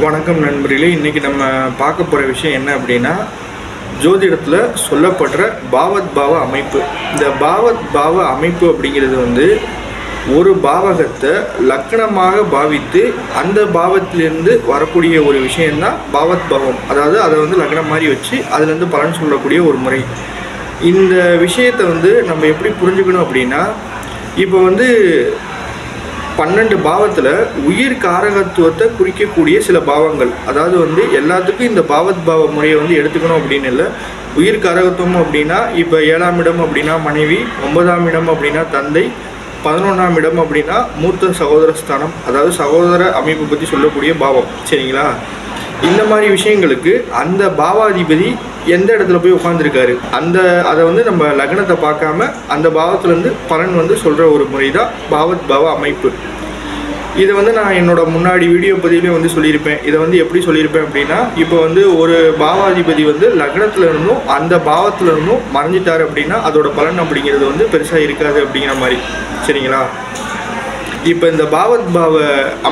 வணக்கம் நண்பர்களே. இன்றைக்கி நம்ம பார்க்க போகிற விஷயம் என்ன அப்படின்னா, ஜோதிடத்தில் சொல்லப்படுற பாவத் பாவ அமைப்பு. இந்த பாவத் பாவ அமைப்பு அப்படிங்கிறது வந்து ஒரு பாவகத்தை லக்னமாக பாவித்து அந்த பாவத்திலிருந்து வரக்கூடிய ஒரு விஷயந்தான் பாவத் பாவம். அதாவது அதை வந்து லக்னம் மாதிரி வச்சு அதுலேருந்து பலன் சொல்லக்கூடிய ஒரு முறை. இந்த விஷயத்தை வந்து நம்ம எப்படி புரிஞ்சுக்கணும் அப்படின்னா, இப்போ வந்து 12 பாவத்தில் உயிர் காரகத்துவத்தை குறிக்கக்கூடிய சில பாவங்கள், அதாவது வந்து எல்லாத்துக்கும் இந்த பாவத் பாவ முறையை வந்து எடுத்துக்கணும் அப்படின்னு இல்லை. உயிர் காரகத்துவம் அப்படின்னா இப்போ 7ஆம் இடம் அப்படின்னா மனைவி, 9ஆம் இடம் அப்படின்னா தந்தை, 11ஆம் இடம் அப்படின்னா மூத்த சகோதர ஸ்தானம், அதாவது சகோதர அமைப்பை பற்றி சொல்லக்கூடிய பாவம். சரிங்களா? இந்த மாதிரி விஷயங்களுக்கு அந்த பாவாதிபதி எந்த இடத்துல போய் உட்காந்துருக்காரு, அதை வந்து நம்ம லக்னத்தை பார்க்காம அந்த பாவத்துலேருந்து பலன் வந்து சொல்கிற ஒரு முறை தான் பாவத் பாவ அமைப்பு. இதை வந்து நான் என்னோட முன்னாடி வீடியோ பதிவிலே வந்து சொல்லியிருப்பேன். இதை வந்து எப்படி சொல்லியிருப்பேன் அப்படின்னா, இப்போ வந்து ஒரு பாவாதிபதி வந்து லக்னத்தில் இருந்தும் அந்த பாவத்தில் இருந்தும் மறைஞ்சிட்டார் அப்படின்னா அதோட பலன் அப்படிங்கிறது வந்து பெருசாக இருக்காது அப்படிங்கிற மாதிரி. சரிங்களா? இப்போ இந்த பாவத் பாவ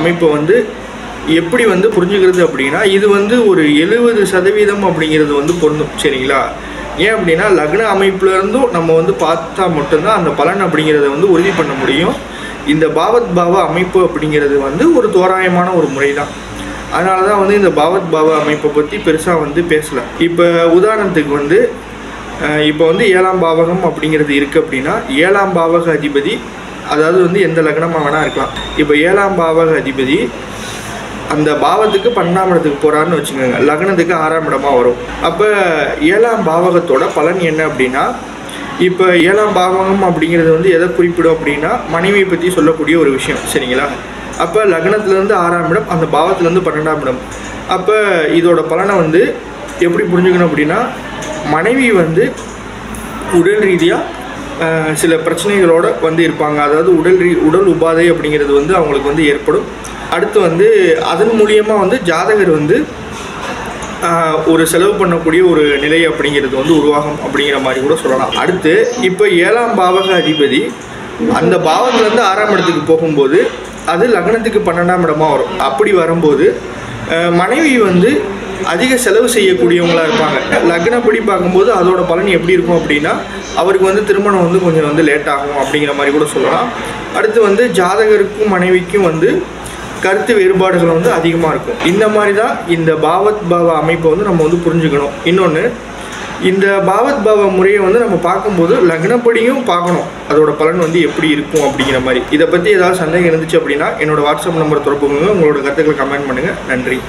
அமைப்பை வந்து எப்படி வந்து புரிஞ்சுக்கிறது அப்படின்னா, இது வந்து ஒரு 70% அப்படிங்கிறது வந்து பொருந்தும். சரிங்களா? ஏன் அப்படின்னா, லக்ன அமைப்புல இருந்தும் நம்ம வந்து பார்த்தா மட்டும்தான் அந்த பலன் அப்படிங்கிறத வந்து உறுதி பண்ண முடியும். இந்த பாவத் பாவ அமைப்பு அப்படிங்கிறது வந்து ஒரு தோராயமான ஒரு முறை தான். அதனால தான் வந்து இந்த பாவத் பாவ அமைப்பை பற்றி பெருசாக வந்து பேசலை. இப்போ உதாரணத்துக்கு வந்து இப்போ வந்து 7ஆம் பாவகம் அப்படிங்கிறது இருக்குது அப்படின்னா, 7ஆம் பாவக அதிபதி, அதாவது வந்து எந்த லக்னமாக வேணால் இருக்கலாம். இப்போ 7ஆம் பாவக அதிபதி அந்த பாவத்துக்கு 12ஆம் இடத்துக்கு போகிறாருன்னு வச்சுக்கோங்க, லக்னத்துக்கு 6ஆம் இடமாக வரும். அப்போ 7ஆம் பாவகத்தோட பலன் என்ன அப்படின்னா, இப்போ 7ஆம் பாவகம் அப்படிங்கிறது வந்து எதை குறிப்பிடும் அப்படின்னா, மனைவியை பற்றி சொல்லக்கூடிய ஒரு விஷயம். சரிங்களா? அப்போ லக்னத்துலேருந்து 6ஆம் இடம், அந்த பாவத்துலேருந்து 12ஆம் இடம். அப்போ இதோட பலனை வந்து எப்படி புரிஞ்சுக்கணும் அப்படின்னா, மனைவி வந்து உடல் ரீதியாக சில பிரச்சனைகளோடு வந்து இருப்பாங்க. அதாவது உடல் உபாதை அப்படிங்கிறது வந்து அவங்களுக்கு வந்து ஏற்படும். அடுத்து வந்து அதன் மூலியமாக வந்து ஜாதகர் வந்து ஒரு செலவு பண்ணக்கூடிய ஒரு நிலை அப்படிங்கிறது வந்து உருவாகும் அப்படிங்கிற மாதிரி கூட சொல்லலாம். அடுத்து இப்போ 7ஆம் பாவக அதிபதி அந்த பாவத்துலேருந்து 6ஆம் இடத்துக்கு போகும்போது அது லக்னத்துக்கு 12ஆம் இடமாக வரும். அப்படி வரும்போது மனைவி வந்து அதிக செலவு செய்யக்கூடியவங்களாக இருப்பாங்க. லக்னப்படி பார்க்கும்போது அதோட பலன் எப்படி இருக்கும் அப்படின்னா, அவருக்கு வந்து திருமணம் வந்து கொஞ்சம் வந்து லேட் ஆகும் அப்படிங்கிற மாதிரி கூட சொல்லலாம். அடுத்து வந்து ஜாதகருக்கும் மனைவிக்கும் வந்து கருத்து வேறுபாடுகள் வந்து அதிகமாக இருக்கும். இந்த மாதிரி தான் இந்த பாவத் பாவ அமைப்பை வந்து நம்ம வந்து புரிஞ்சுக்கணும். இன்னொன்று, இந்த பாவத் பாவ முறையை வந்து நம்ம பார்க்கும்போது லக்னப்படியும் பார்க்கணும், அதோட பலன் வந்து எப்படி இருக்கும் அப்படிங்கிற மாதிரி. இதை பற்றி ஏதாவது சந்தேகம் இருந்துச்சு அப்படின்னா என்னோடய வாட்ஸ்அப் நம்பர் தொடர்பு கொள்ளுங்க. உங்களோட கருத்துக்களை கமெண்ட் பண்ணுங்கள். நன்றி.